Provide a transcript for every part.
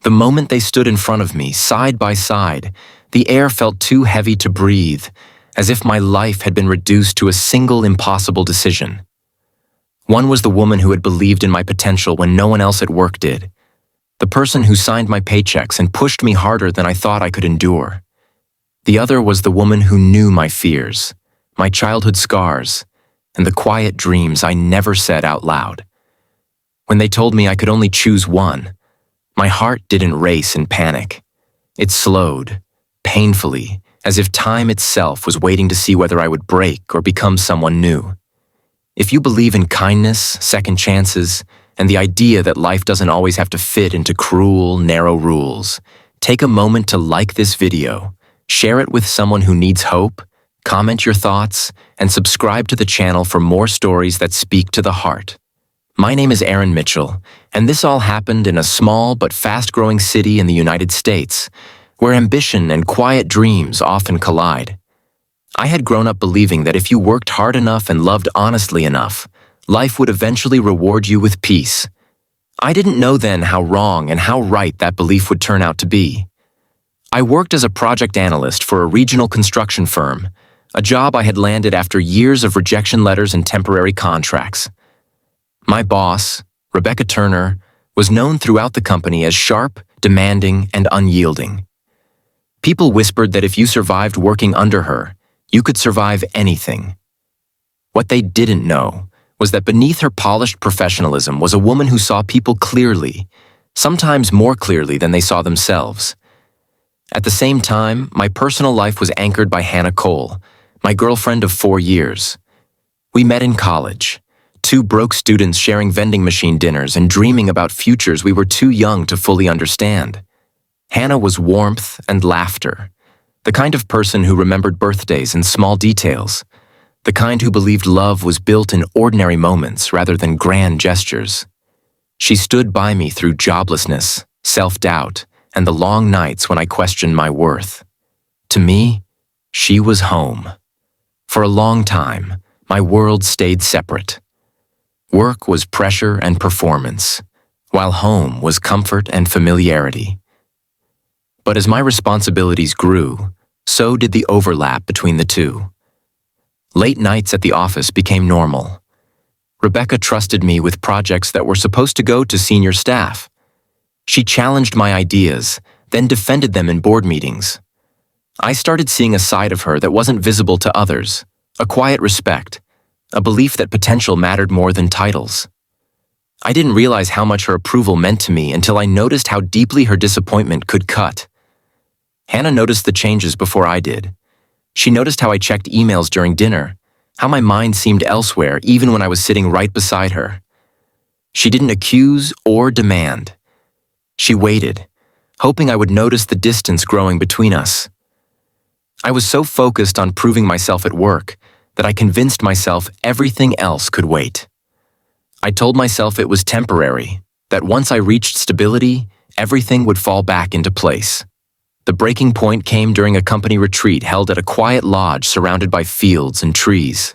The moment they stood in front of me, side by side, the air felt too heavy to breathe, as if my life had been reduced to a single impossible decision. One was the woman who had believed in my potential when no one else at work did. The person who signed my paychecks and pushed me harder than I thought I could endure. The other was the woman who knew my fears, my childhood scars, and the quiet dreams I never said out loud. When they told me I could only choose one, my heart didn't race in panic. It slowed, painfully, as if time itself was waiting to see whether I would break or become someone new. If you believe in kindness, second chances, and the idea that life doesn't always have to fit into cruel, narrow rules, take a moment to like this video, share it with someone who needs hope, comment your thoughts, and subscribe to the channel for more stories that speak to the heart. My name is Aaron Mitchell, and this all happened in a small but fast-growing city in the United States, where ambition and quiet dreams often collide. I had grown up believing that if you worked hard enough and loved honestly enough, life would eventually reward you with peace. I didn't know then how wrong and how right that belief would turn out to be. I worked as a project analyst for a regional construction firm, a job I had landed after years of rejection letters and temporary contracts. My boss, Rebecca Turner, was known throughout the company as sharp, demanding, and unyielding. People whispered that if you survived working under her, you could survive anything. What they didn't know was that beneath her polished professionalism was a woman who saw people clearly, sometimes more clearly than they saw themselves. At the same time, my personal life was anchored by Hannah Cole, my girlfriend of 4 years. We met in college, two broke students sharing vending machine dinners and dreaming about futures we were too young to fully understand. Hannah was warmth and laughter, the kind of person who remembered birthdays and small details, the kind who believed love was built in ordinary moments rather than grand gestures. She stood by me through joblessness, self-doubt, and the long nights when I questioned my worth. To me, she was home. For a long time, my world stayed separate. Work was pressure and performance, while home was comfort and familiarity. But as my responsibilities grew, so did the overlap between the two. Late nights at the office became normal. Rebecca trusted me with projects that were supposed to go to senior staff. She challenged my ideas, then defended them in board meetings. I started seeing a side of her that wasn't visible to others, a quiet respect, a belief that potential mattered more than titles. I didn't realize how much her approval meant to me until I noticed how deeply her disappointment could cut. Hannah noticed the changes before I did. She noticed how I checked emails during dinner, how my mind seemed elsewhere even when I was sitting right beside her. She didn't accuse or demand. She waited, hoping I would notice the distance growing between us. I was so focused on proving myself at work that I convinced myself everything else could wait. I told myself it was temporary, that once I reached stability, everything would fall back into place. The breaking point came during a company retreat held at a quiet lodge surrounded by fields and trees.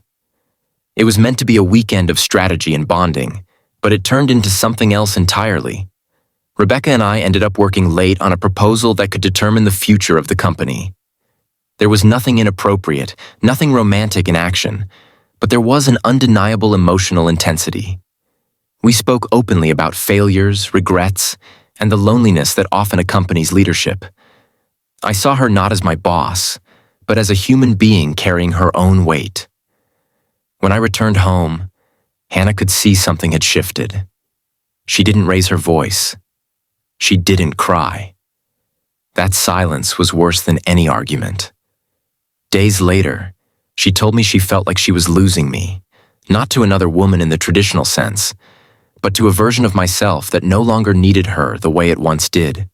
It was meant to be a weekend of strategy and bonding, but it turned into something else entirely. Rebecca and I ended up working late on a proposal that could determine the future of the company. There was nothing inappropriate, nothing romantic in action, but there was an undeniable emotional intensity. We spoke openly about failures, regrets, and the loneliness that often accompanies leadership. I saw her not as my boss, but as a human being carrying her own weight. When I returned home, Hannah could see something had shifted. She didn't raise her voice. She didn't cry. That silence was worse than any argument. Days later, she told me she felt like she was losing me, not to another woman in the traditional sense, but to a version of myself that no longer needed her the way it once did.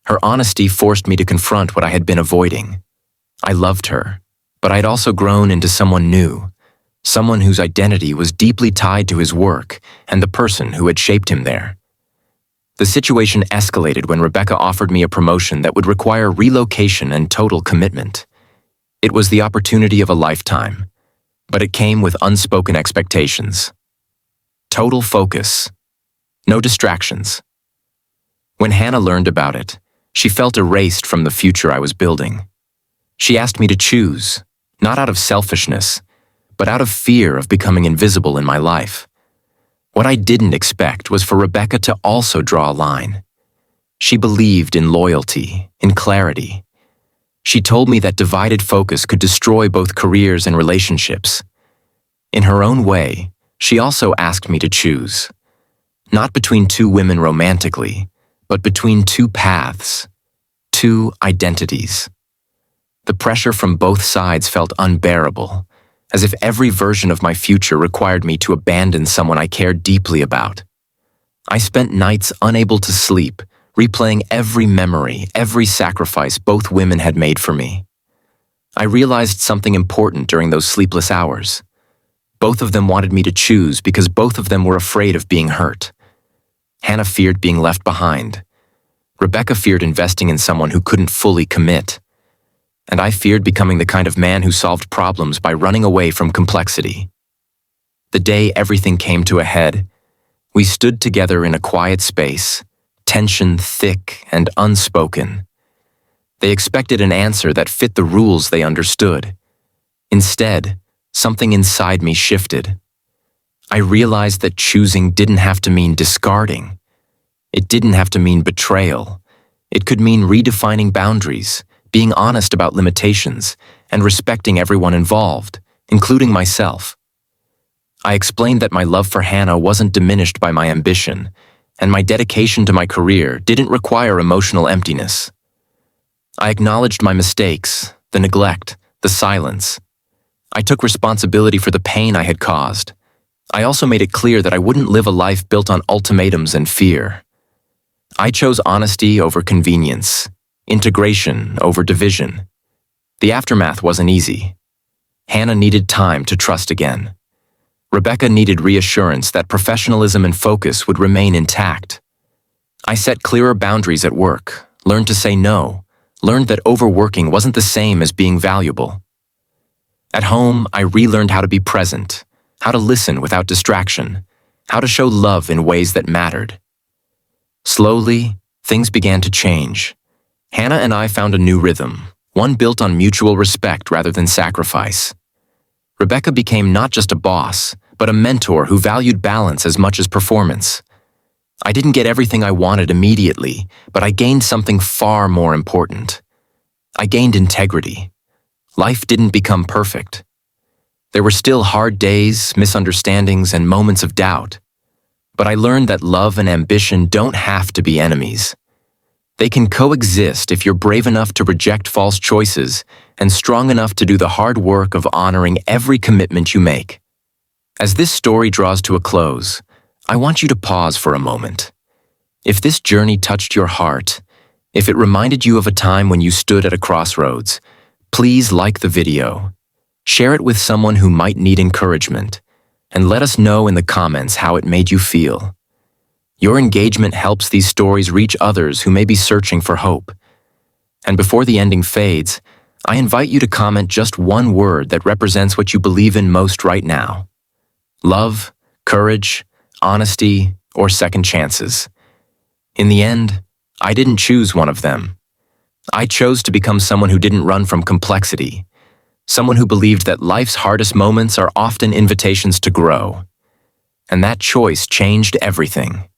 Her honesty forced me to confront what I had been avoiding. I loved her, but I'd also grown into someone new, someone whose identity was deeply tied to his work and the person who had shaped him there. The situation escalated when Rebecca offered me a promotion that would require relocation and total commitment. It was the opportunity of a lifetime, but it came with unspoken expectations. Total focus. No distractions. When Hannah learned about it, she felt erased from the future I was building. She asked me to choose, not out of selfishness, but out of fear of becoming invisible in my life. What I didn't expect was for Rebecca to also draw a line. She believed in loyalty, in clarity. She told me that divided focus could destroy both careers and relationships. In her own way, she also asked me to choose. Not between two women romantically, but between two paths, two identities. The pressure from both sides felt unbearable, as if every version of my future required me to abandon someone I cared deeply about. I spent nights unable to sleep, replaying every memory, every sacrifice both women had made for me. I realized something important during those sleepless hours. Both of them wanted me to choose because both of them were afraid of being hurt. Hannah feared being left behind. Rebecca feared investing in someone who couldn't fully commit. And I feared becoming the kind of man who solved problems by running away from complexity. The day everything came to a head, we stood together in a quiet space, tension thick and unspoken. They expected an answer that fit the rules they understood. Instead, something inside me shifted. I realized that choosing didn't have to mean discarding. It didn't have to mean betrayal. It could mean redefining boundaries, being honest about limitations, and respecting everyone involved, including myself. I explained that my love for Hannah wasn't diminished by my ambition, and my dedication to my career didn't require emotional emptiness. I acknowledged my mistakes, the neglect, the silence. I took responsibility for the pain I had caused. I also made it clear that I wouldn't live a life built on ultimatums and fear. I chose honesty over convenience, integration over division. The aftermath wasn't easy. Hannah needed time to trust again. Rebecca needed reassurance that professionalism and focus would remain intact. I set clearer boundaries at work, learned to say no, learned that overworking wasn't the same as being valuable. At home, I relearned how to be present, how to listen without distraction, how to show love in ways that mattered. Slowly, things began to change. Hannah and I found a new rhythm, one built on mutual respect rather than sacrifice. Rebecca became not just a boss, but a mentor who valued balance as much as performance. I didn't get everything I wanted immediately, but I gained something far more important. I gained integrity. Life didn't become perfect. There were still hard days, misunderstandings, and moments of doubt. But I learned that love and ambition don't have to be enemies. They can coexist if you're brave enough to reject false choices and strong enough to do the hard work of honoring every commitment you make. As this story draws to a close, I want you to pause for a moment. If this journey touched your heart, if it reminded you of a time when you stood at a crossroads, please like the video, share it with someone who might need encouragement, and let us know in the comments how it made you feel. Your engagement helps these stories reach others who may be searching for hope. And before the ending fades, I invite you to comment just one word that represents what you believe in most right now. Love, courage, honesty, or second chances. In the end, I didn't choose one of them. I chose to become someone who didn't run from complexity, someone who believed that life's hardest moments are often invitations to grow. And that choice changed everything.